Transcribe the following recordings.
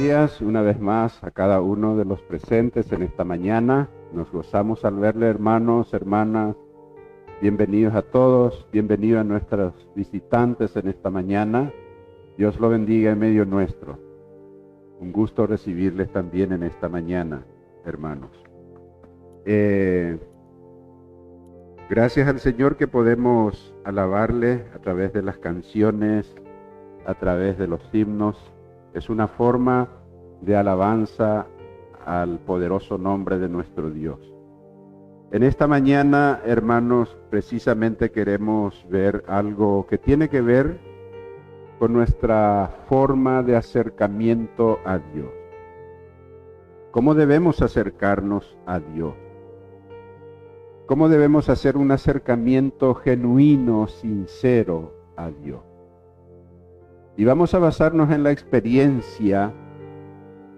días una vez más a cada uno de los presentes en esta mañana. Nos gozamos al verle, hermanos, hermanas. Bienvenidos a todos, bienvenidos a nuestros visitantes en esta mañana. Dios lo bendiga en medio nuestro. Un gusto recibirles también en esta mañana, hermanos. Gracias al Señor que podemos alabarle a través de las canciones, a través de los himnos. Es una forma de alabanza al poderoso nombre de nuestro Dios. En esta mañana, hermanos, precisamente queremos ver algo que tiene que ver con nuestra forma de acercamiento a Dios. ¿Cómo debemos acercarnos a Dios? ¿Cómo debemos hacer un acercamiento genuino, sincero a Dios? Y vamos a basarnos en la experiencia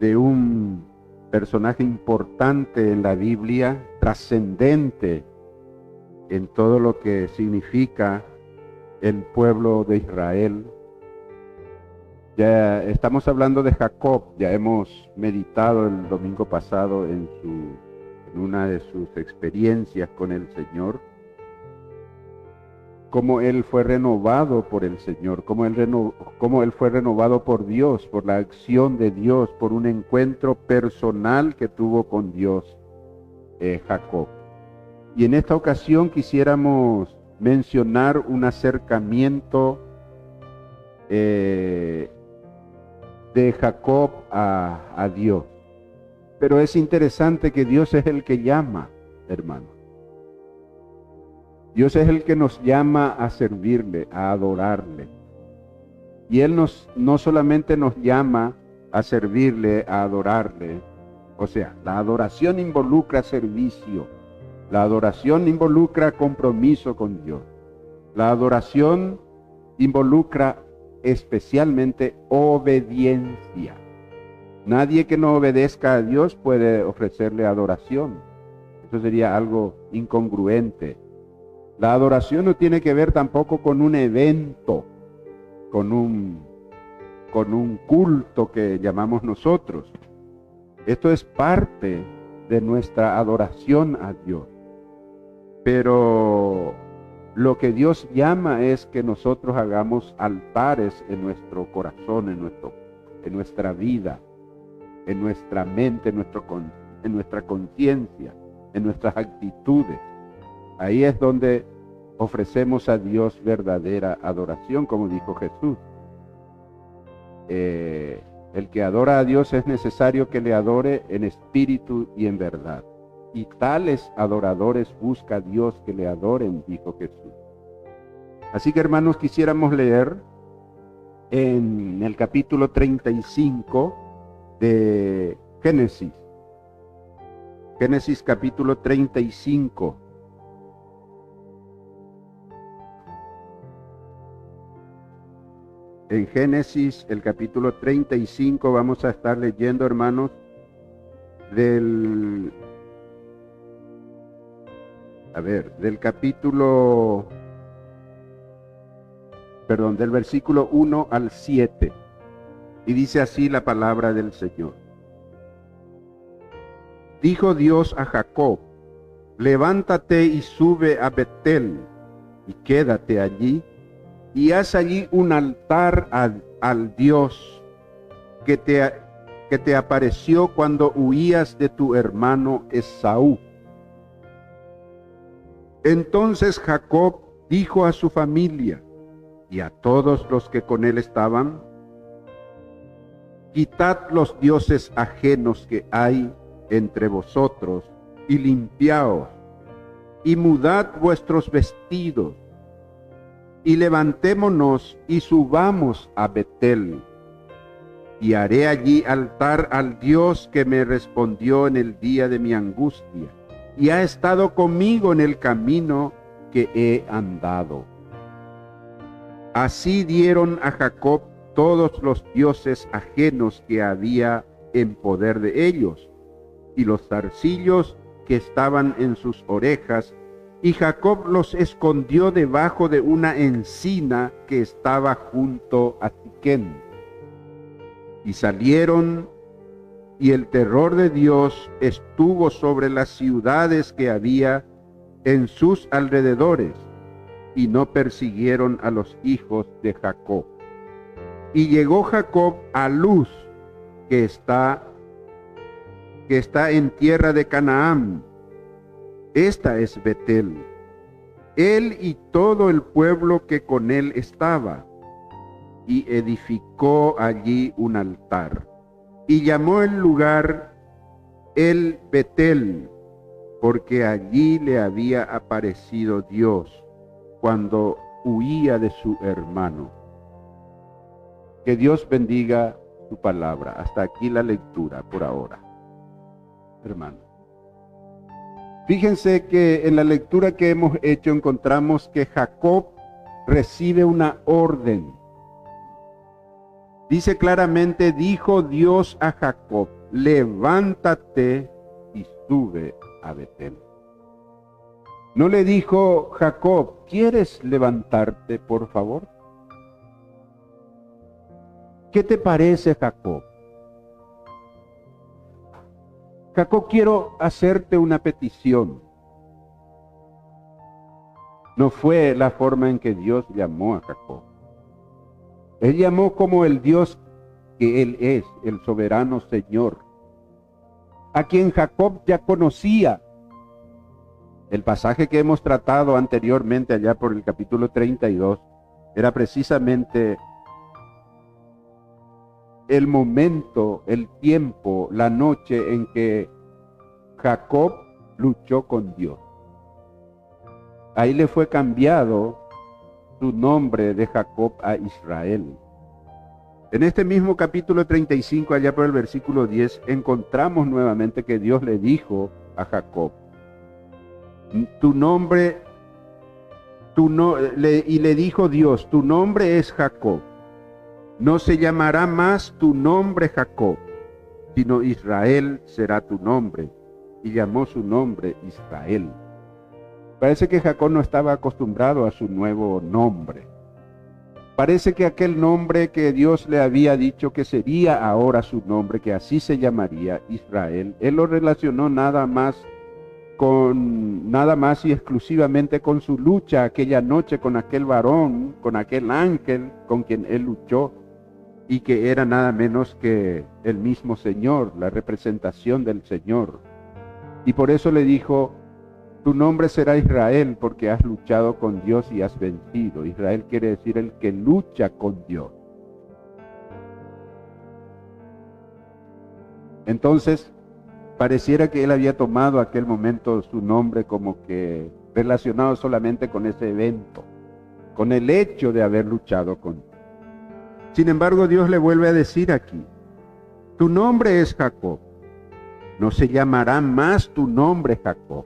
de un personaje importante en la Biblia, trascendente en todo lo que significa el pueblo de Israel. Ya estamos hablando de Jacob, ya hemos meditado el domingo pasado en una de sus experiencias con el Señor, cómo él fue renovado por el Señor, cómo él fue renovado por Dios, por la acción de Dios, por un encuentro personal que tuvo con Dios, Jacob. Y en esta ocasión quisiéramos mencionar un acercamiento de Jacob a Dios. Pero es interesante que Dios es el que llama, hermano. Dios es el que nos llama a servirle, a adorarle. Y Él no solamente nos llama a servirle, a adorarle. O sea, la adoración involucra servicio. La adoración involucra compromiso con Dios. La adoración involucra especialmente obediencia. Nadie que no obedezca a Dios puede ofrecerle adoración. Eso sería algo incongruente. La adoración no tiene que ver tampoco con un evento, con un culto que llamamos nosotros. Esto es parte de nuestra adoración a Dios. Pero lo que Dios llama es que nosotros hagamos altares en nuestro corazón, en nuestra vida, en nuestra mente, en nuestra conciencia, en nuestras actitudes. Ahí es donde ofrecemos a Dios verdadera adoración, como dijo Jesús. El que adora a Dios es necesario que le adore en espíritu y en verdad. Y tales adoradores busca a Dios que le adoren, dijo Jesús. Así que, hermanos, quisiéramos leer en el capítulo 35 de Génesis. Génesis capítulo 35. En Génesis, el capítulo 35, vamos a estar leyendo, hermanos, del versículo 1 al 7. Y dice así la palabra del Señor. Dijo Dios a Jacob: levántate y sube a Betel, y quédate allí, y haz allí un altar al Dios que te apareció cuando huías de tu hermano Esaú. Entonces Jacob dijo a su familia y a todos los que con él estaban: quitad los dioses ajenos que hay entre vosotros, y limpiaos, y mudad vuestros vestidos, y levantémonos y subamos a Betel, y haré allí altar al Dios que me respondió en el día de mi angustia, y ha estado conmigo en el camino que he andado. Así dieron a Jacob todos los dioses ajenos que había en poder de ellos, y los zarcillos que estaban en sus orejas, y Jacob los escondió debajo de una encina que estaba junto a Siquem. Y salieron y el terror de Dios estuvo sobre las ciudades que había en sus alrededores, y no persiguieron a los hijos de Jacob. Y llegó Jacob a Luz, que está en tierra de Canaán. Esta es Betel. Él y todo el pueblo que con él estaba, y edificó allí un altar, y llamó el lugar El Betel, porque allí le había aparecido Dios cuando huía de su hermano. Que Dios bendiga su palabra. Hasta aquí la lectura por ahora, hermano. Fíjense que en la lectura que hemos hecho encontramos que Jacob recibe una orden. Dice claramente, dijo Dios a Jacob, levántate y sube a Betel. No le dijo, Jacob, ¿quieres levantarte, por favor? ¿Qué te parece, Jacob? Jacob, quiero hacerte una petición. No fue la forma en que Dios llamó a Jacob. Él llamó como el Dios que Él es, el soberano Señor, a quien Jacob ya conocía. El pasaje que hemos tratado anteriormente, allá por el capítulo 32, era precisamente el momento, el tiempo, la noche en que Jacob luchó con Dios. Ahí le fue cambiado su nombre de Jacob a Israel. En este mismo capítulo 35, allá por el versículo 10, encontramos nuevamente que Dios le dijo a Jacob, y le dijo Dios, tu nombre es Jacob, no se llamará más tu nombre Jacob, sino Israel será tu nombre, y llamó su nombre Israel. Parece que Jacob no estaba acostumbrado a su nuevo nombre. Parece que aquel nombre que Dios le había dicho que sería ahora su nombre, que así se llamaría Israel, él lo relacionó nada más y exclusivamente con su lucha aquella noche con aquel varón, con aquel ángel con quien él luchó, y que era nada menos que el mismo Señor, la representación del Señor. Y por eso le dijo, tu nombre será Israel, porque has luchado con Dios y has vencido. Israel quiere decir el que lucha con Dios. Entonces, pareciera que él había tomado aquel momento su nombre como que relacionado solamente con ese evento, con el hecho de haber luchado con Dios. Sin embargo, Dios le vuelve a decir aquí, tu nombre es Jacob, no se llamará más tu nombre Jacob.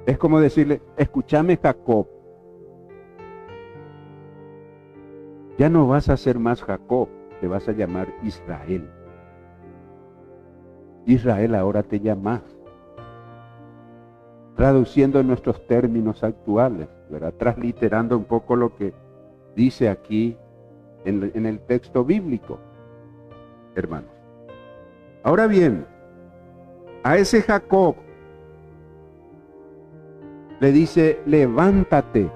Es como decirle, escúchame Jacob, ya no vas a ser más Jacob, te vas a llamar Israel. Israel ahora te llamas. Traduciendo en nuestros términos actuales, ¿verdad? Transliterando un poco lo que dice aquí en el texto bíblico, hermanos. Ahora bien, a ese Jacob le dice, levántate.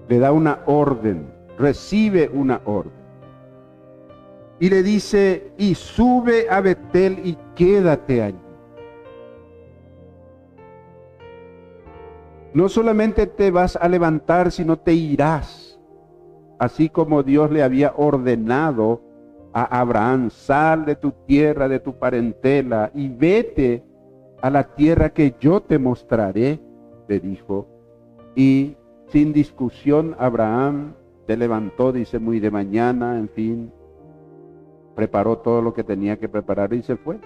Le da una orden, recibe una orden. Y le dice, y sube a Betel y quédate allí. No solamente te vas a levantar, sino te irás. Así como Dios le había ordenado a Abraham, sal de tu tierra, de tu parentela, y vete a la tierra que yo te mostraré, le dijo. Y sin discusión Abraham se levantó, dice, muy de mañana, en fin, preparó todo lo que tenía que preparar y se fue.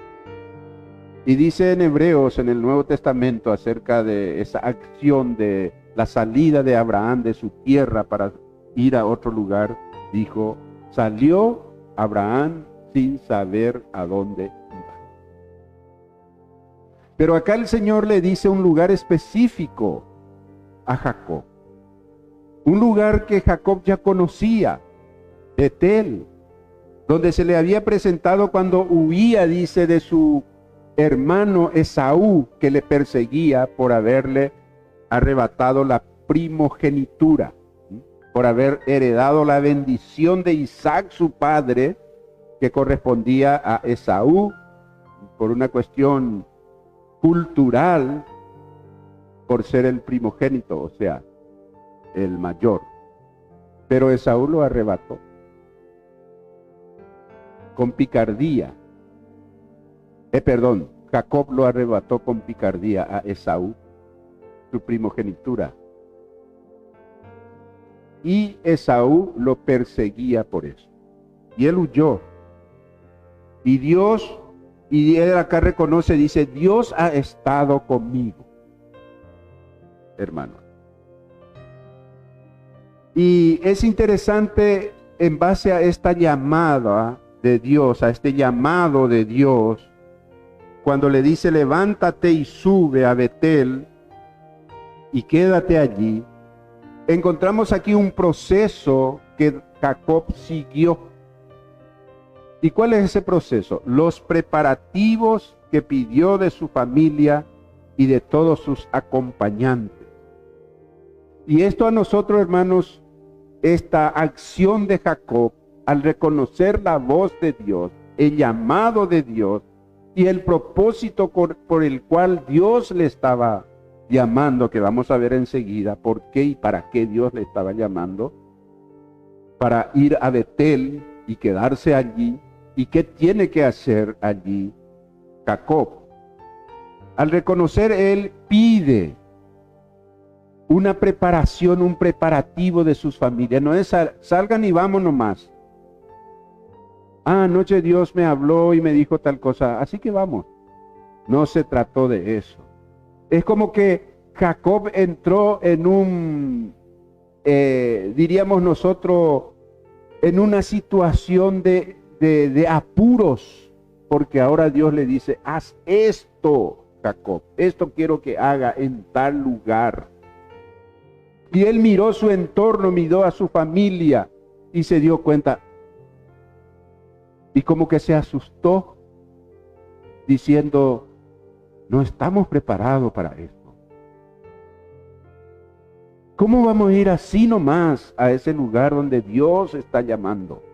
Y dice en Hebreos, en el Nuevo Testamento, acerca de esa acción de la salida de Abraham de su tierra para ir a otro lugar, dijo, salió Abraham sin saber a dónde iba. Pero acá el Señor le dice un lugar específico a Jacob. Un lugar que Jacob ya conocía. Betel, donde se le había presentado cuando huía, dice, de su hermano Esaú, que le perseguía por haberle arrebatado la primogenitura, por haber heredado la bendición de Isaac, su padre, que correspondía a Esaú, por una cuestión cultural, por ser el primogénito, o sea, el mayor. Pero Esaú lo arrebató con picardía. Jacob lo arrebató con picardía a Esaú, su primogenitura. Y Esaú lo perseguía por eso. Y él huyó. Y Dios, y él acá reconoce, dice, Dios ha estado conmigo, hermano. Y es interesante en base a esta llamada de Dios, a este llamado de Dios, cuando le dice, levántate y sube a Betel y quédate allí, encontramos aquí un proceso que Jacob siguió. ¿Y cuál es ese proceso? Los preparativos que pidió de su familia y de todos sus acompañantes. Y esto a nosotros, hermanos, esta acción de Jacob, al reconocer la voz de Dios, el llamado de Dios y el propósito por el cual Dios le estaba llamando, que vamos a ver enseguida por qué y para qué Dios le estaba llamando, para ir a Betel y quedarse allí, y qué tiene que hacer allí Jacob. Al reconocer, él pide una preparación, un preparativo de sus familias. No es salgan y vamos nomás. Anoche Dios me habló y me dijo tal cosa, así que vamos. No se trató de eso. Es como que Jacob entró en un, diríamos nosotros, en una situación de apuros, porque ahora Dios le dice, haz esto, Jacob, esto quiero que haga en tal lugar. Y él miró su entorno, miró a su familia y se dio cuenta, y como que se asustó, diciendo, no estamos preparados para esto. ¿Cómo vamos a ir así nomás a ese lugar donde Dios está llamando?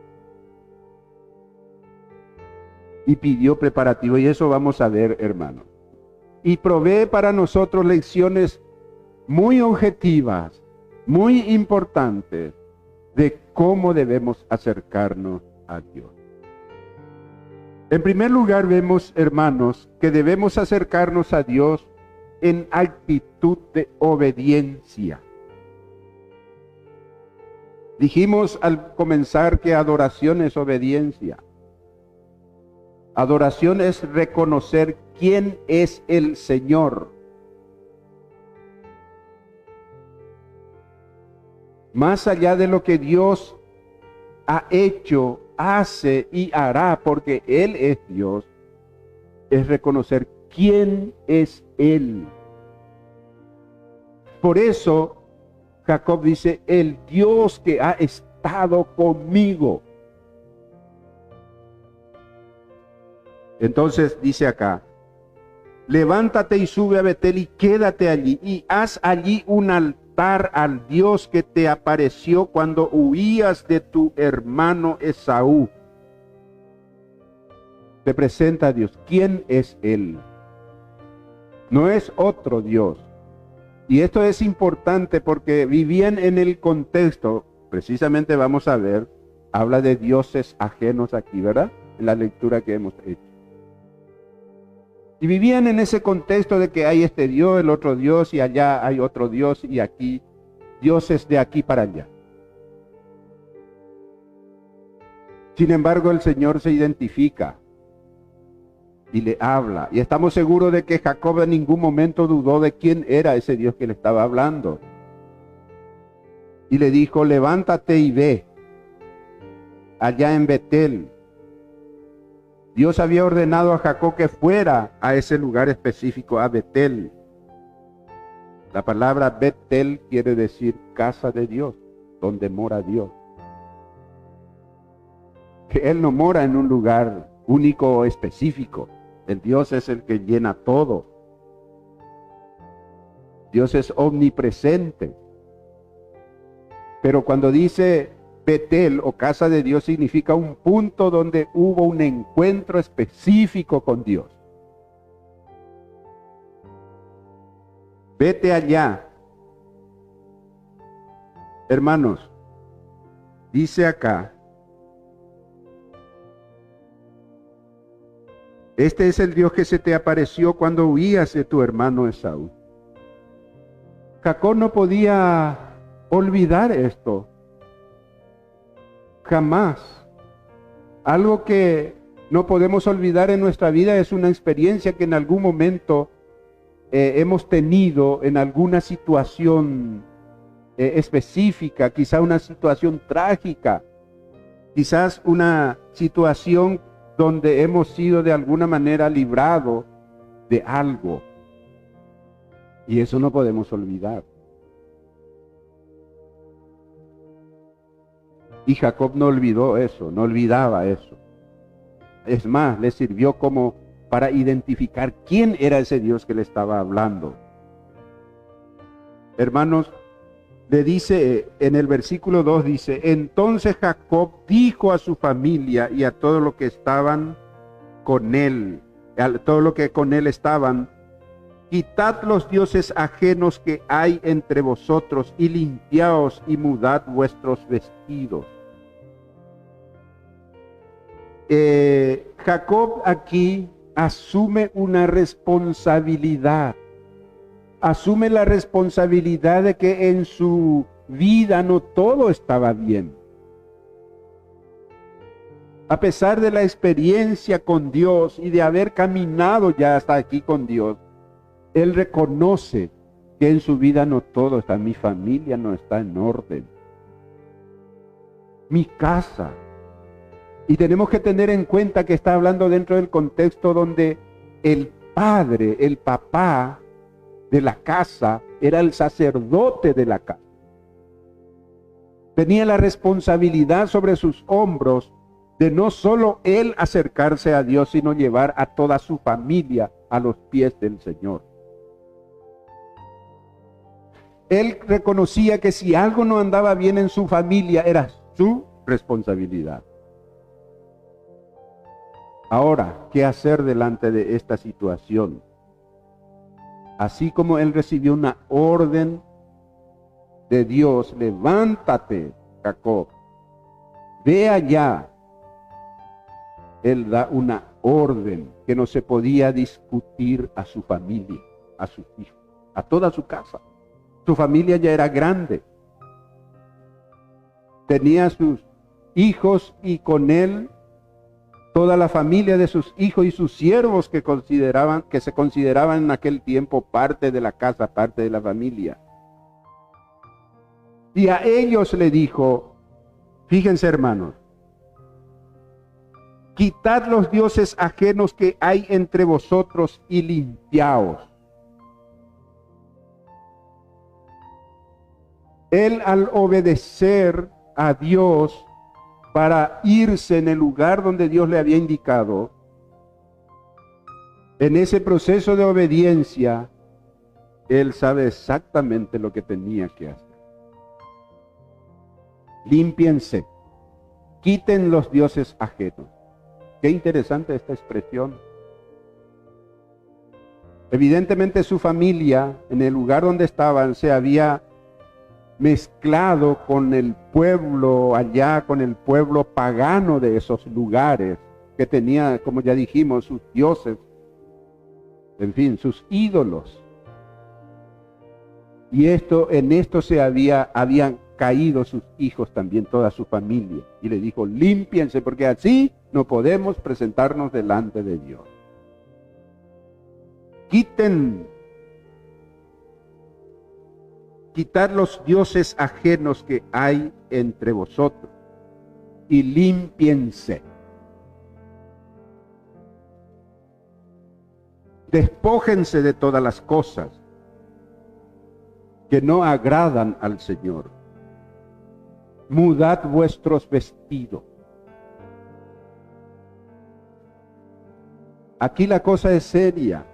Y pidió preparativo, y eso vamos a ver, hermanos. Y provee para nosotros lecciones muy objetivas, muy importantes, de cómo debemos acercarnos a Dios. En primer lugar, vemos, hermanos, que debemos acercarnos a Dios en actitud de obediencia. Dijimos al comenzar que adoración es obediencia. Adoración es reconocer quién es el Señor. Más allá de lo que Dios ha hecho, hace y hará, porque Él es Dios, es reconocer quién es Él. Por eso Jacob dice, el Dios que ha estado conmigo. Entonces dice acá, levántate y sube a Betel y quédate allí, y haz allí un altar al Dios que te apareció cuando huías de tu hermano Esaú. Te presenta a Dios. ¿Quién es Él? No es otro Dios. Y esto es importante porque vivían en el contexto, precisamente vamos a ver, habla de dioses ajenos aquí, ¿verdad? En la lectura que hemos hecho. Y vivían en ese contexto de que hay este Dios, el otro Dios, y allá hay otro Dios, y aquí, dioses de aquí para allá. Sin embargo, el Señor se identifica y le habla. Y estamos seguros de que Jacob en ningún momento dudó de quién era ese Dios que le estaba hablando. Y le dijo, levántate y ve allá en Betel. Dios había ordenado a Jacob que fuera a ese lugar específico, a Betel. La palabra Betel quiere decir casa de Dios, donde mora Dios. que Él no mora en un lugar único o específico. El Dios es el que llena todo. Dios es omnipresente. Pero cuando dice Betel o casa de Dios, significa un punto donde hubo un encuentro específico con Dios. Vete allá. Hermanos, dice acá, este es el Dios que se te apareció cuando huías de tu hermano Esaú. Jacob no podía olvidar esto. Jamás. Algo que no podemos olvidar en nuestra vida es una experiencia que en algún momento hemos tenido en alguna situación específica, quizá una situación trágica, quizás una situación donde hemos sido de alguna manera librados de algo. Y eso no podemos olvidar. Y Jacob no olvidó eso, no olvidaba eso. Es más, le sirvió como para identificar quién era ese Dios que le estaba hablando. Hermanos, le dice en el versículo 2, dice, entonces Jacob dijo a su familia y a todo lo que estaban con él, a todo lo que con él estaban, quitad los dioses ajenos que hay entre vosotros y limpiaos y mudad vuestros vestidos. Jacob aquí asume una responsabilidad. Asume la responsabilidad de que en su vida no todo estaba bien. A pesar de la experiencia con Dios y de haber caminado ya hasta aquí con Dios, él reconoce que en su vida no todo está, mi familia no está en orden, mi casa. Y tenemos que tener en cuenta que está hablando dentro del contexto donde el padre, el papá de la casa, era el sacerdote de la casa. Tenía la responsabilidad sobre sus hombros de no solo él acercarse a Dios, sino llevar a toda su familia a los pies del Señor. Él reconocía que si algo no andaba bien en su familia, era su responsabilidad. Ahora, ¿qué hacer delante de esta situación? Así como él recibió una orden de Dios, levántate, Jacob, ve allá. Él da una orden que no se podía discutir a su familia, a sus hijos, a toda su casa. Su familia ya era grande. Tenía sus hijos y con él toda la familia de sus hijos y sus siervos que se consideraban en aquel tiempo parte de la casa, parte de la familia. Y a ellos le dijo, fíjense hermanos, quitad los dioses ajenos que hay entre vosotros y limpiaos. Él, al obedecer a Dios para irse en el lugar donde Dios le había indicado, en ese proceso de obediencia, él sabe exactamente lo que tenía que hacer. Límpiense, quiten los dioses ajenos. Qué interesante esta expresión. Evidentemente su familia, en el lugar donde estaban, se había mezclado con el pueblo allá, con el pueblo pagano de esos lugares, que tenía, como ya dijimos, sus dioses, en fin, sus ídolos. Y en esto habían caído sus hijos también, toda su familia. Y le dijo, límpiense, porque así no podemos presentarnos delante de Dios. Quitad los dioses ajenos que hay entre vosotros y límpiense. Despójense de todas las cosas que no agradan al Señor. Mudad vuestros vestidos. Aquí la cosa es seria.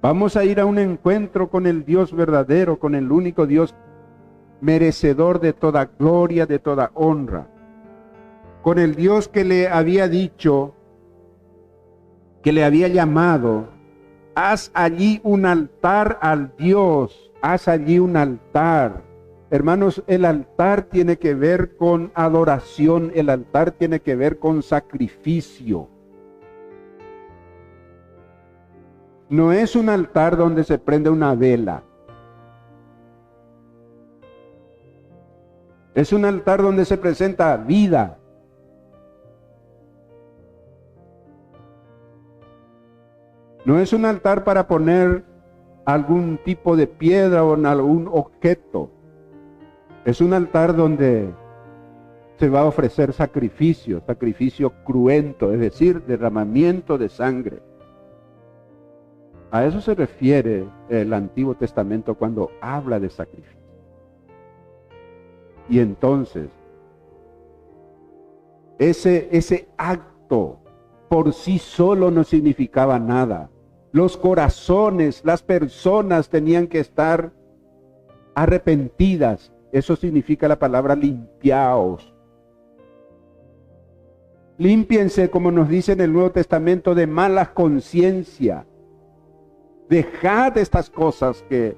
Vamos a ir a un encuentro con el Dios verdadero, con el único Dios merecedor de toda gloria, de toda honra. Con el Dios que le había dicho, que le había llamado, haz allí un altar al Dios, haz allí un altar. Hermanos, el altar tiene que ver con adoración, el altar tiene que ver con sacrificio. No es un altar donde se prende una vela. Es un altar donde se presenta vida. No es un altar para poner algún tipo de piedra o en algún objeto. Es un altar donde se va a ofrecer sacrificio, sacrificio cruento, es decir, derramamiento de sangre. A eso se refiere el Antiguo Testamento cuando habla de sacrificio. Y entonces, ese acto por sí solo no significaba nada. Los corazones, las personas tenían que estar arrepentidas. Eso significa la palabra limpiaos. Límpiense, como nos dice en el Nuevo Testamento, de mala conciencia. Dejad estas cosas que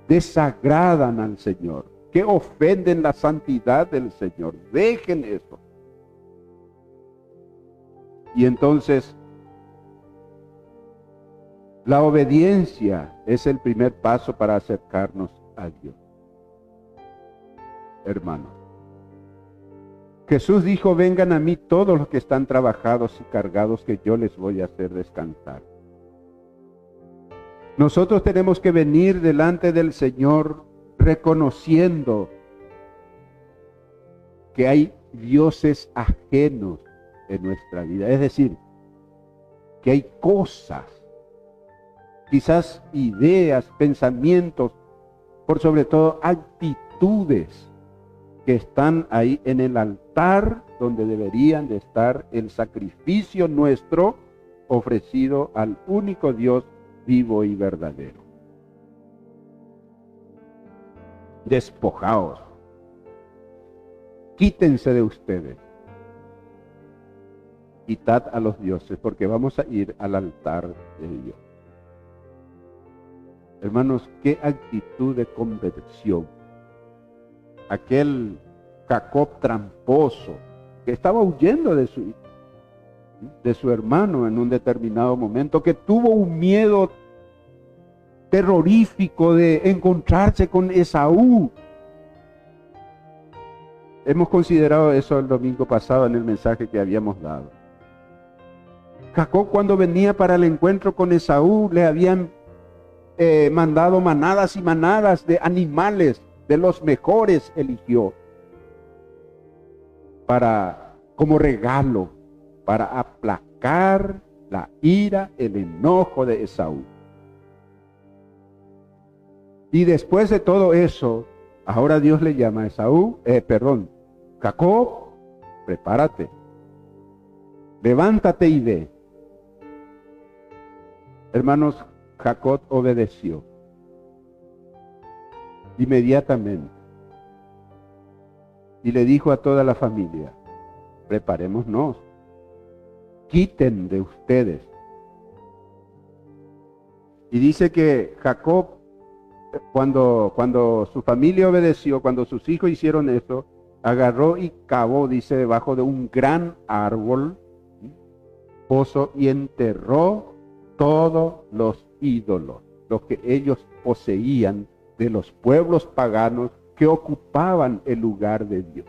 desagradan al Señor, que ofenden la santidad del Señor. Dejen eso. Y entonces, la obediencia es el primer paso para acercarnos a Dios. Hermanos, Jesús dijo, vengan a mí todos los que están trabajados y cargados, que yo les voy a hacer descansar. Nosotros tenemos que venir delante del Señor reconociendo que hay dioses ajenos en nuestra vida. Es decir, que hay cosas, quizás ideas, pensamientos, por sobre todo actitudes que están ahí en el altar donde deberían de estar el sacrificio nuestro ofrecido al único Dios vivo y verdadero. Despojaos. Quítense de ustedes. Quitad a los dioses, porque vamos a ir al altar de Dios. Hermanos, qué actitud de conversión. Aquel Jacob tramposo que estaba huyendo de su hermano en un determinado momento, que tuvo un miedo terrorífico de encontrarse con Esaú. Hemos considerado eso el domingo pasado en el mensaje que habíamos dado. Jacob, cuando venía para el encuentro con Esaú, le habían mandado manadas y manadas de animales, de los mejores eligió como regalo, para aplacar la ira, el enojo de Esaú. Y después de todo eso, ahora Dios le llama a Jacob, prepárate, levántate y ve. Hermanos, Jacob obedeció inmediatamente y le dijo a toda la familia, preparémonos, quiten de ustedes. Y dice que Jacob, cuando su familia obedeció, cuando sus hijos hicieron eso, agarró y cavó, dice, debajo de un gran árbol, pozo, y enterró todos los ídolos, los que ellos poseían de los pueblos paganos que ocupaban el lugar de Dios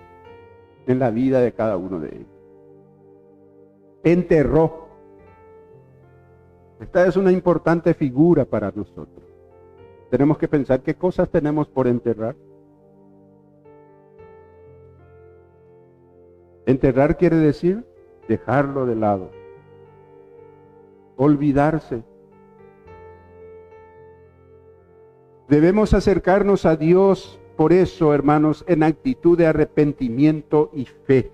en la vida de cada uno de ellos. Enterró. Esta es una importante figura para nosotros. Tenemos que pensar qué cosas tenemos por enterrar. Enterrar quiere decir dejarlo de lado, olvidarse. Debemos acercarnos a Dios, por eso, hermanos, en actitud de arrepentimiento y fe.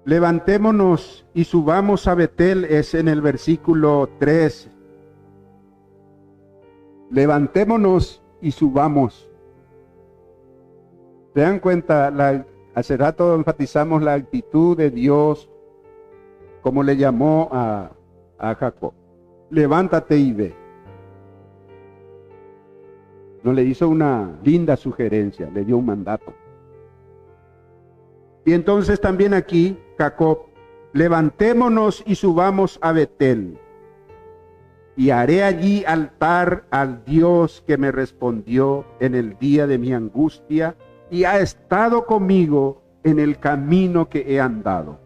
Levantémonos y subamos a Betel, es en el versículo 3. Levantémonos y subamos. ¿Se dan cuenta? Hace rato enfatizamos la actitud de Dios, como le llamó a Jacob. Levántate y ve. No le hizo una linda sugerencia, le dio un mandato. Y entonces también aquí Jacob, levantémonos y subamos a Betel, y haré allí altar al Dios que me respondió en el día de mi angustia y ha estado conmigo en el camino que he andado.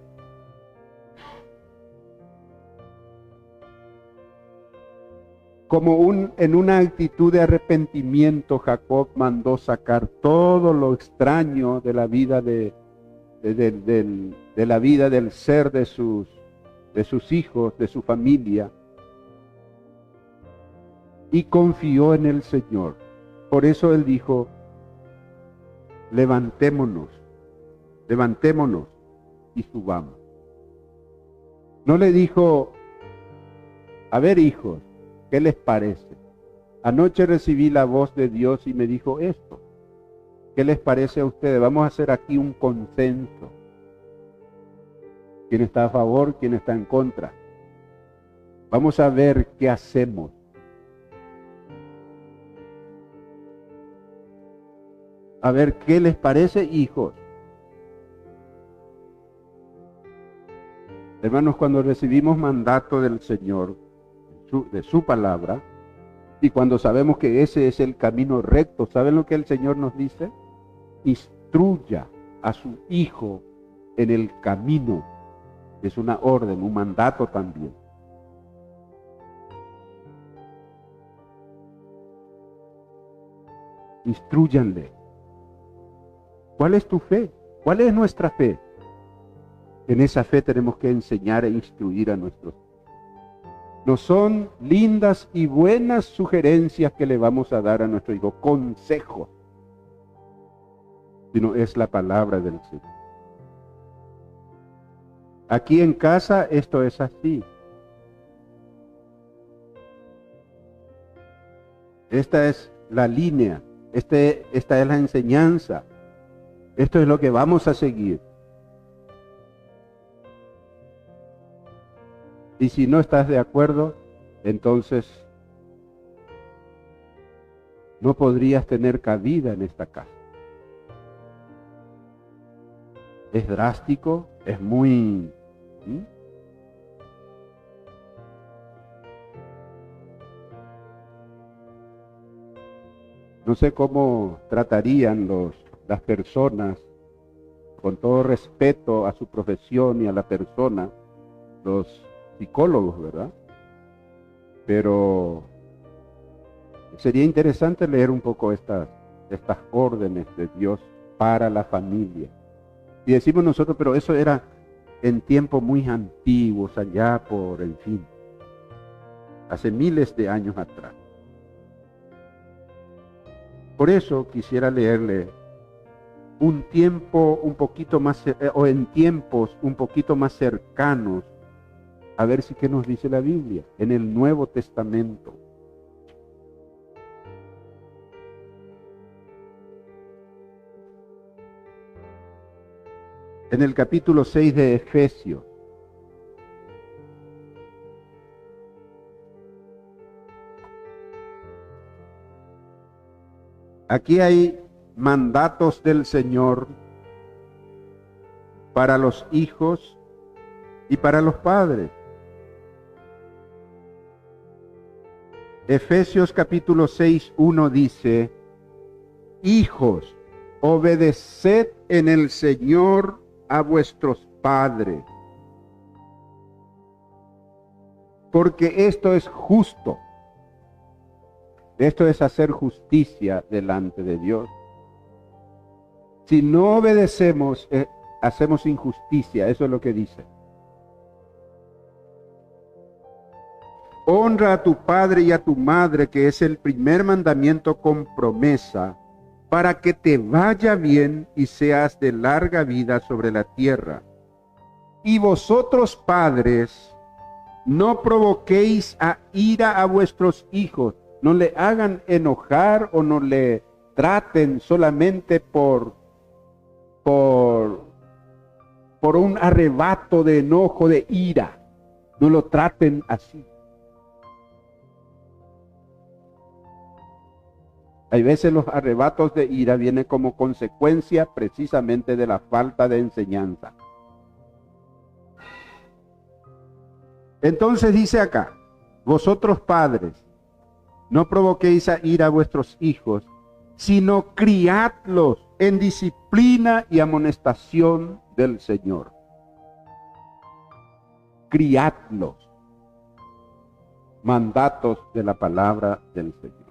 En una actitud de arrepentimiento, Jacob mandó sacar todo lo extraño de la vida de la vida del ser de sus hijos, de su familia, y confió en el Señor. Por eso él dijo, levantémonos y subamos. No le dijo, a ver hijos, ¿qué les parece? Anoche recibí la voz de Dios y me dijo esto. ¿Qué les parece a ustedes? Vamos a hacer aquí un consenso. ¿Quién está a favor? ¿Quién está en contra? Vamos a ver qué hacemos. A ver qué les parece, hijos. Hermanos, cuando recibimos mandato del Señor, de su palabra, y cuando sabemos que ese es el camino recto, ¿saben lo que el Señor nos dice? Instruya a su hijo en el camino. Es una orden, un mandato también. Instrúyanle. ¿Cuál es tu fe? ¿Cuál es nuestra fe? En esa fe tenemos que enseñar e instruir a nuestros hijos. No son lindas y buenas sugerencias que le vamos a dar a nuestro hijo, consejos, sino es la palabra del Señor. Aquí en casa esto es así. Esta es la línea, esta es la enseñanza. Esto es lo que vamos a seguir. Y si no estás de acuerdo, entonces no podrías tener cabida en esta casa. Es drástico, es muy... No sé cómo tratarían las personas, con todo respeto a su profesión y a la persona, los psicólogos, ¿verdad? Pero sería interesante leer un poco estas órdenes de Dios para la familia. Y decimos nosotros, pero eso era en tiempos muy antiguos, allá por, en fin, hace miles de años atrás. Por eso quisiera leerle un tiempo un poquito más, o en tiempos un poquito más cercanos, a ver si qué nos dice la Biblia, en el Nuevo Testamento. En el capítulo 6 de Efesios. Aquí hay mandatos del Señor para los hijos y para los padres. Efesios capítulo 6, 1 dice, hijos, obedeced en el Señor a vuestros padres, porque esto es justo. Esto es hacer justicia delante de Dios. Si no obedecemos, hacemos injusticia, eso es lo que dice. Honra a tu padre y a tu madre, que es el primer mandamiento con promesa, para que te vaya bien y seas de larga vida sobre la tierra. Y vosotros padres, no provoquéis a ira a vuestros hijos, no le hagan enojar o no le traten solamente por un arrebato de enojo, de ira. No lo traten así. Hay veces los arrebatos de ira vienen como consecuencia precisamente de la falta de enseñanza. Entonces dice acá, vosotros padres, no provoquéis a ira a vuestros hijos, sino criadlos en disciplina y amonestación del Señor. Criadlos. Mandatos de la palabra del Señor.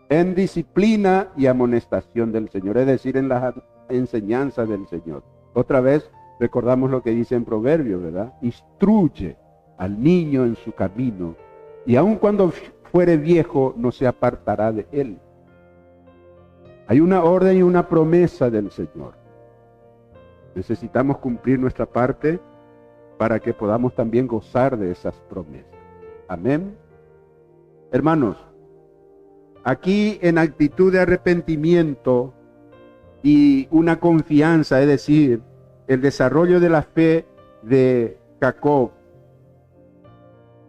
En disciplina y amonestación del Señor, es decir, en la enseñanza del Señor. Otra vez recordamos lo que dice en Proverbios, ¿verdad? Instruye al niño en su camino, y aun cuando fuere viejo, no se apartará de él. Hay una orden y una promesa del Señor. Necesitamos cumplir nuestra parte para que podamos también gozar de esas promesas. Amén. Hermanos, aquí en actitud de arrepentimiento y una confianza, es decir, el desarrollo de la fe de Jacob,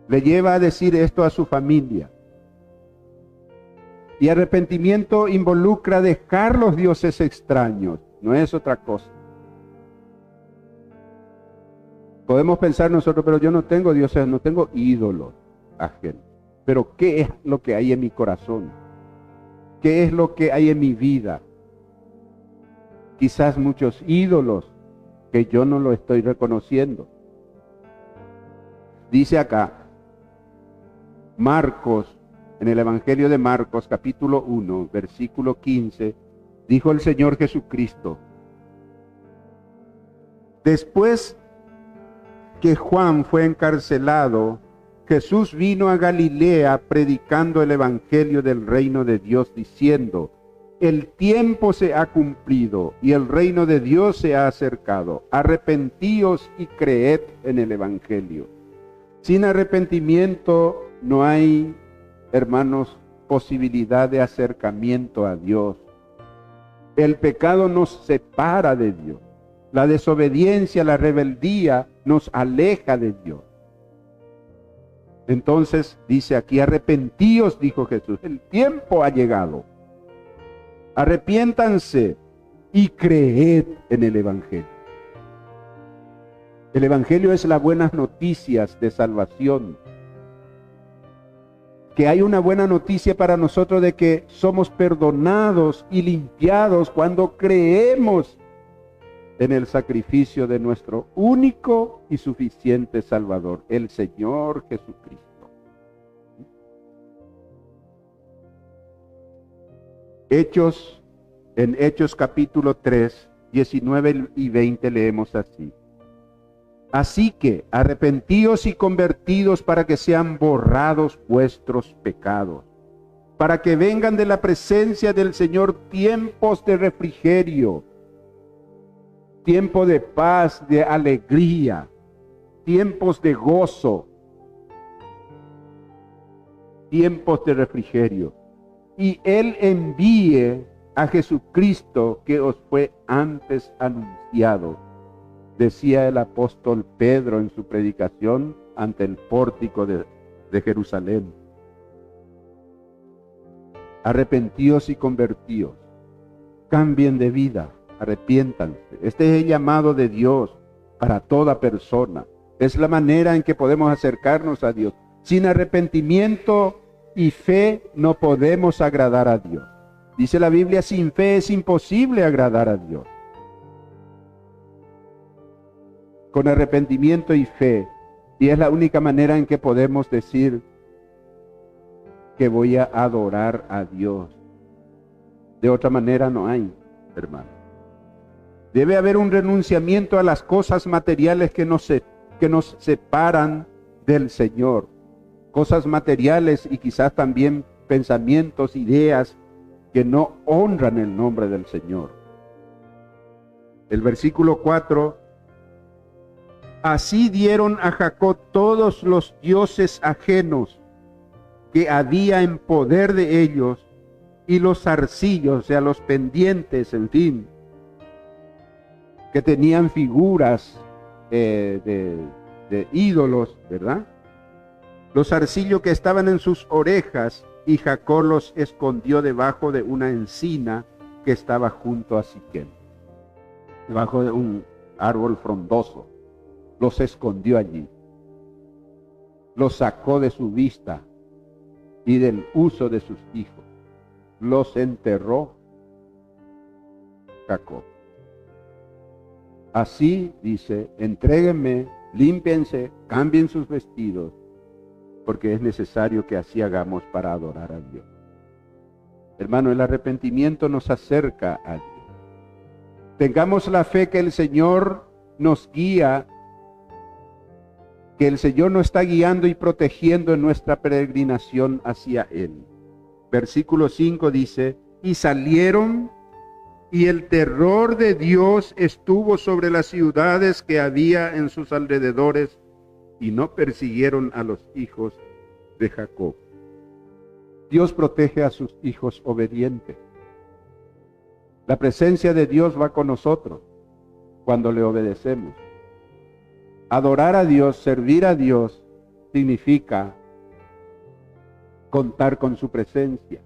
le lleva a decir esto a su familia. Y arrepentimiento involucra dejar los dioses extraños, no es otra cosa. Podemos pensar nosotros, pero yo no tengo dioses, no tengo ídolos ajenos. Pero ¿qué es lo que hay en mi corazón? ¿Qué es lo que hay en mi vida? Quizás muchos ídolos que yo no lo estoy reconociendo. Dice acá, Marcos, en el Evangelio de Marcos, capítulo 1, versículo 15, dijo el Señor Jesucristo: después que Juan fue encarcelado, Jesús vino a Galilea predicando el Evangelio del reino de Dios, diciendo: el tiempo se ha cumplido y el reino de Dios se ha acercado. Arrepentíos y creed en el Evangelio. Sin arrepentimiento no hay, hermanos, posibilidad de acercamiento a Dios. El pecado nos separa de Dios. La desobediencia, la rebeldía nos aleja de Dios. Entonces dice aquí: arrepentíos, dijo Jesús, el tiempo ha llegado. Arrepiéntanse y creed en el Evangelio. El Evangelio es las buenas noticias de salvación. Que hay una buena noticia para nosotros de que somos perdonados y limpiados cuando creemos en el sacrificio de nuestro único y suficiente Salvador, el Señor Jesucristo. En Hechos capítulo 3, 19 y 20 leemos así: así que arrepentíos y convertidos para que sean borrados vuestros pecados, para que vengan de la presencia del Señor tiempos de refrigerio, tiempo de paz, de alegría, tiempos de gozo, tiempos de refrigerio. Y Él envíe a Jesucristo que os fue antes anunciado, decía el apóstol Pedro en su predicación ante el pórtico de Jerusalén. Arrepentíos y convertíos, cambien de vida, arrepiéntanse. Este es el llamado de Dios para toda persona. Es la manera en que podemos acercarnos a Dios. Sin arrepentimiento y fe no podemos agradar a Dios. Dice la Biblia: sin fe es imposible agradar a Dios. Con arrepentimiento y fe, y es la única manera en que podemos decir que voy a adorar a Dios. De otra manera no hay, hermano. Debe haber un renunciamiento a las cosas materiales que nos separan del Señor. Cosas materiales y quizás también pensamientos, ideas que no honran el nombre del Señor. El versículo 4 Así dieron a Jacob todos los dioses ajenos que había en poder de ellos, y los zarcillos, o sea, los pendientes, en fin, que tenían figuras de ídolos, ¿verdad? Los zarcillos que estaban en sus orejas, y Jacob los escondió debajo de una encina que estaba junto a Siquem, debajo de un árbol frondoso. Los escondió allí, los sacó de su vista y del uso de sus hijos, los enterró Jacob. Así dice: entréguenme, límpiense, cambien sus vestidos, porque es necesario que así hagamos para adorar a Dios. Hermano, el arrepentimiento nos acerca a Dios. Tengamos la fe que el Señor nos guía, que el Señor nos está guiando y protegiendo en nuestra peregrinación hacia Él. Versículo 5 dice: y salieron, y el terror de Dios estuvo sobre las ciudades que había en sus alrededores, y no persiguieron a los hijos de Jacob. Dios protege a sus hijos obedientes. La presencia de Dios va con nosotros cuando le obedecemos. Adorar a Dios, servir a Dios, significa contar con su presencia.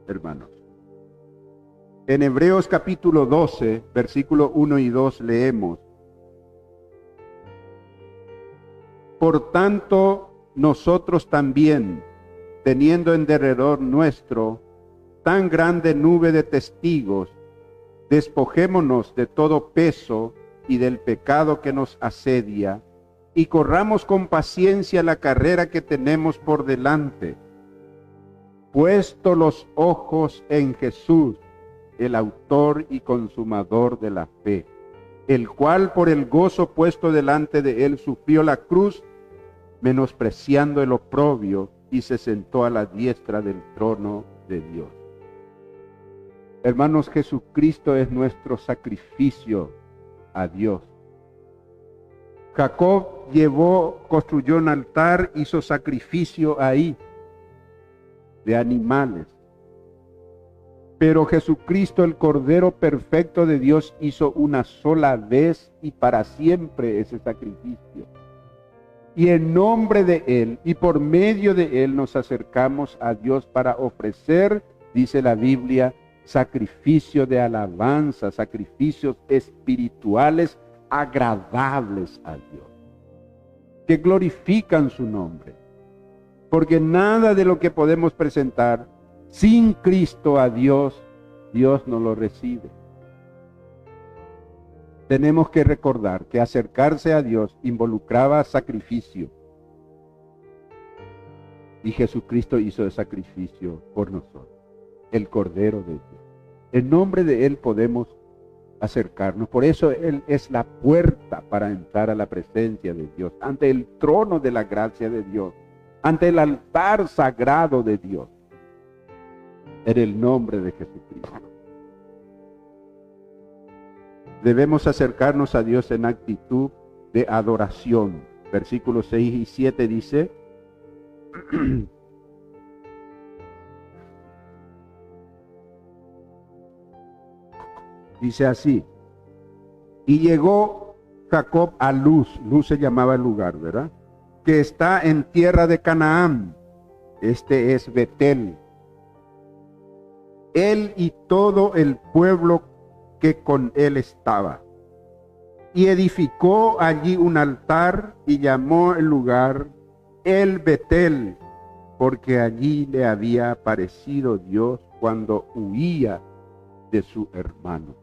Hermanos, en Hebreos capítulo 12, versículo 1 y 2 leemos: por tanto, nosotros también, teniendo en derredor nuestro tan grande nube de testigos, despojémonos de todo peso y del pecado que nos asedia, y corramos con paciencia la carrera que tenemos por delante, puesto los ojos en Jesús, el autor y consumador de la fe, el cual por el gozo puesto delante de él sufrió la cruz, menospreciando el oprobio, y se sentó a la diestra del trono de Dios. Hermanos, Jesucristo es nuestro sacrificio a Dios. Jacob construyó un altar, hizo sacrificio ahí de animales. Pero Jesucristo, el Cordero perfecto de Dios, hizo una sola vez y para siempre ese sacrificio. Y en nombre de Él y por medio de Él nos acercamos a Dios para ofrecer, dice la Biblia, sacrificio de alabanza, sacrificios espirituales agradables a Dios, que glorifican su nombre. Porque nada de lo que podemos presentar sin Cristo a Dios, Dios no lo recibe. Tenemos que recordar que acercarse a Dios involucraba sacrificio. Y Jesucristo hizo el sacrificio por nosotros, el Cordero de Dios. En nombre de Él podemos acercarnos. Por eso Él es la puerta para entrar a la presencia de Dios, ante el trono de la gracia de Dios, ante el altar sagrado de Dios, en el nombre de Jesucristo. Debemos acercarnos a Dios en actitud de adoración. Versículos 6 y 7 dice: dice así: y llegó Jacob a Luz se llamaba el lugar, ¿verdad?, que está en tierra de Canaán. Este es Betel. Él y todo el pueblo que con él estaba. Y edificó allí un altar y llamó el lugar El Betel, porque allí le había aparecido Dios cuando huía de su hermano.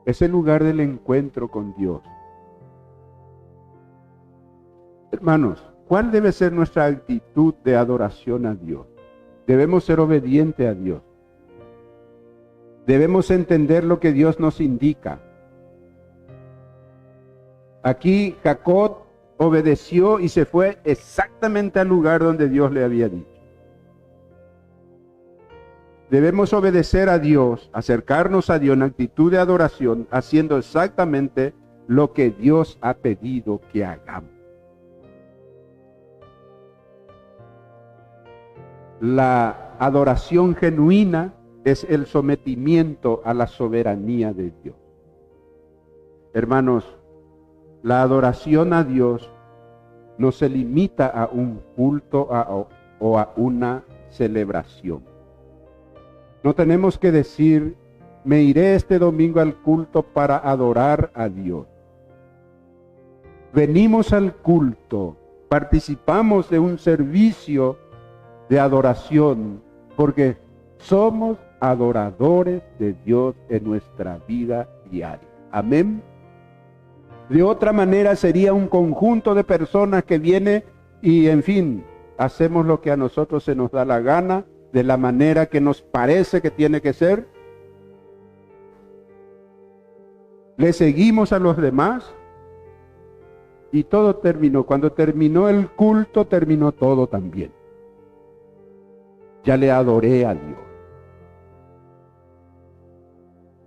Es el lugar del encuentro con Dios. Hermanos, ¿cuál debe ser nuestra actitud de adoración a Dios? Debemos ser obedientes a Dios. Debemos entender lo que Dios nos indica. Aquí Jacob obedeció y se fue exactamente al lugar donde Dios le había dicho. Debemos obedecer a Dios, acercarnos a Dios en actitud de adoración, haciendo exactamente lo que Dios ha pedido que hagamos. La adoración genuina es el sometimiento a la soberanía de Dios. Hermanos, la adoración a Dios no se limita a un culto o a una celebración. No tenemos que decir, me iré este domingo al culto para adorar a Dios. Venimos al culto, participamos de un servicio de adoración, porque somos adoradores de Dios en nuestra vida diaria. Amén. De otra manera sería un conjunto de personas que viene y, en fin, hacemos lo que a nosotros se nos da la gana, de la manera que nos parece que tiene que ser. Le seguimos a los demás y todo terminó. Cuando terminó el culto, terminó todo también. Ya le adoré a Dios.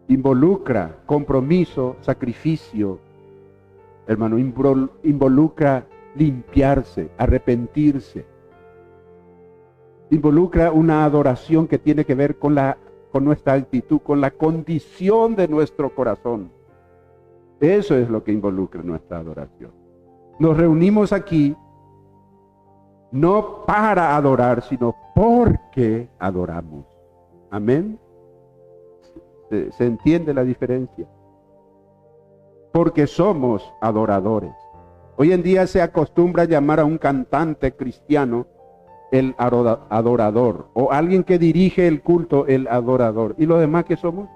Involucra compromiso, sacrificio. Hermano, involucra limpiarse, arrepentirse. Involucra una adoración que tiene que ver con nuestra actitud, con la condición de nuestro corazón. Eso es lo que involucra nuestra adoración. Nos reunimos aquí no para adorar, sino porque adoramos. Amén. ¿Se entiende la diferencia? Porque somos adoradores. Hoy en día se acostumbra llamar a un cantante cristiano el adorador, o alguien que dirige el culto, el adorador. ¿Y los demás qué somos?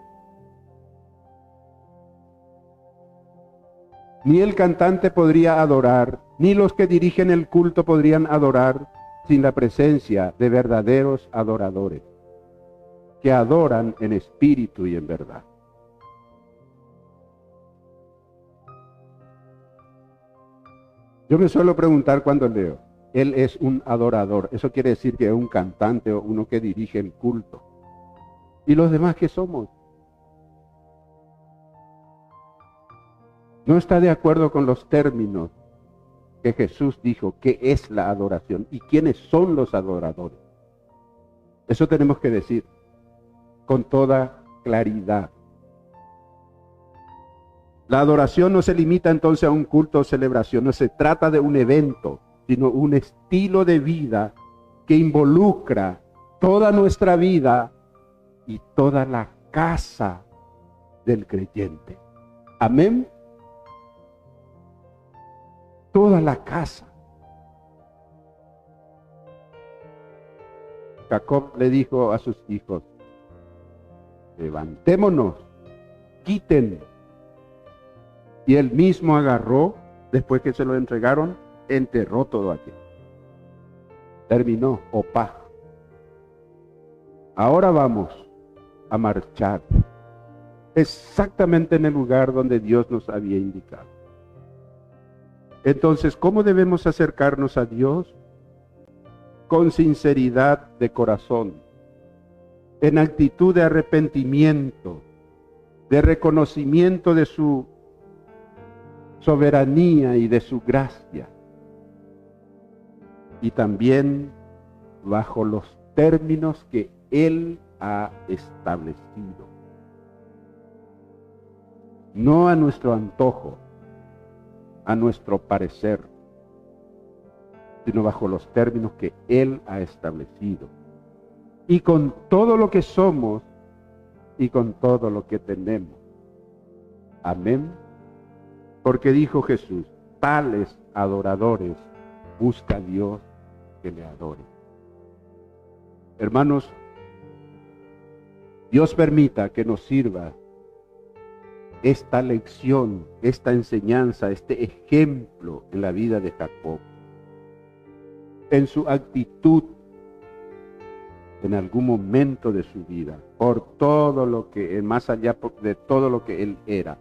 Ni el cantante podría adorar, ni los que dirigen el culto podrían adorar sin la presencia de verdaderos adoradores, que adoran en espíritu y en verdad. Yo me suelo preguntar cuando leo, él es un adorador. Eso quiere decir que es un cantante o uno que dirige el culto. ¿Y los demás qué somos? No está de acuerdo con los términos que Jesús dijo que es la adoración y quiénes son los adoradores. Eso tenemos que decir con toda claridad. La adoración no se limita entonces a un culto o celebración, no se trata de un evento, sino un estilo de vida que involucra toda nuestra vida y toda la casa del creyente. Amén. Toda la casa. Jacob le dijo a sus hijos, levantémonos, quiten. Y él mismo agarró, después que se lo entregaron, enterró todo aquello. Terminó, opa. Ahora vamos a marchar exactamente en el lugar donde Dios nos había indicado. Entonces, ¿cómo debemos acercarnos a Dios? Con sinceridad de corazón, en actitud de arrepentimiento, de reconocimiento de su soberanía y de su gracia, y también bajo los términos que Él ha establecido, no a nuestro antojo, a nuestro parecer, sino bajo los términos que Él ha establecido, y con todo lo que somos y con todo lo que tenemos. Amén. Porque dijo Jesús, tales adoradores busca a Dios que le adore. Hermanos, Dios permita que nos sirva esta lección, esta enseñanza, este ejemplo en la vida de Jacob, en su actitud en algún momento de su vida, por todo lo que, más allá de todo lo que él era.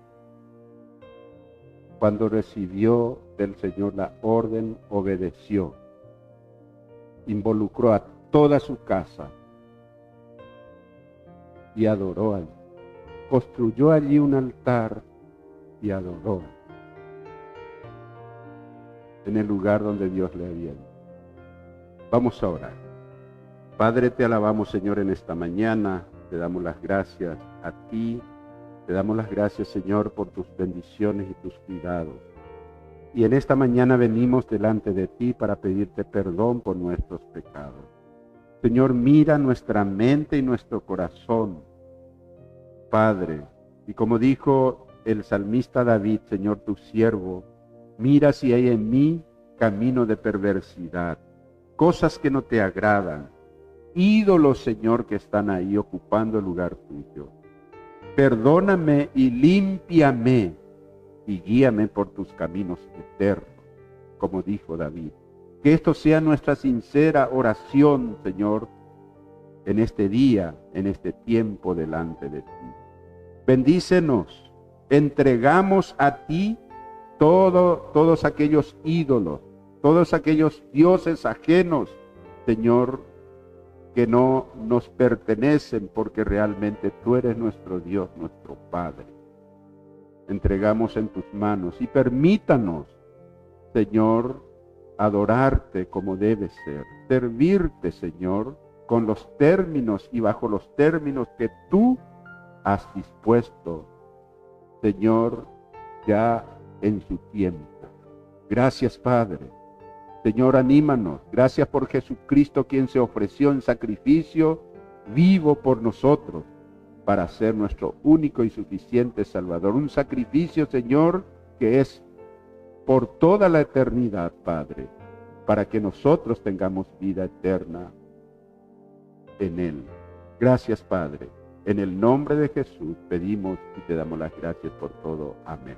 Cuando recibió del Señor la orden, obedeció, involucró a toda su casa y adoró allí. Construyó allí un altar y adoró. en el lugar donde Dios le había dicho. Vamos a orar. Padre, te alabamos, Señor, en esta mañana. Te damos las gracias a ti. Te damos las gracias, Señor, por tus bendiciones y tus cuidados. Y en esta mañana venimos delante de ti para pedirte perdón por nuestros pecados. Señor, mira nuestra mente y nuestro corazón, Padre. Y como dijo el salmista David, Señor, tu siervo, mira si hay en mí camino de perversidad, cosas que no te agradan, ídolos, Señor, que están ahí ocupando el lugar tuyo. Perdóname y límpiame y guíame por tus caminos eternos, como dijo David. Que esto sea nuestra sincera oración, Señor, en este día, en este tiempo delante de ti. Bendícenos, entregamos a ti todos aquellos ídolos, todos aquellos dioses ajenos, Señor, que no nos pertenecen, porque realmente tú eres nuestro Dios, nuestro Padre. Entregamos en tus manos y permítanos, Señor, adorarte como debe ser, servirte, Señor, con los términos y bajo los términos que tú has dispuesto, Señor, ya en su tiempo. Gracias, Padre. Señor, anímanos. Gracias por Jesucristo, quien se ofreció en sacrificio vivo por nosotros para ser nuestro único y suficiente Salvador. Un sacrificio, Señor, que es por toda la eternidad, Padre, para que nosotros tengamos vida eterna en Él. Gracias, Padre. En el nombre de Jesús pedimos y te damos las gracias por todo. Amén.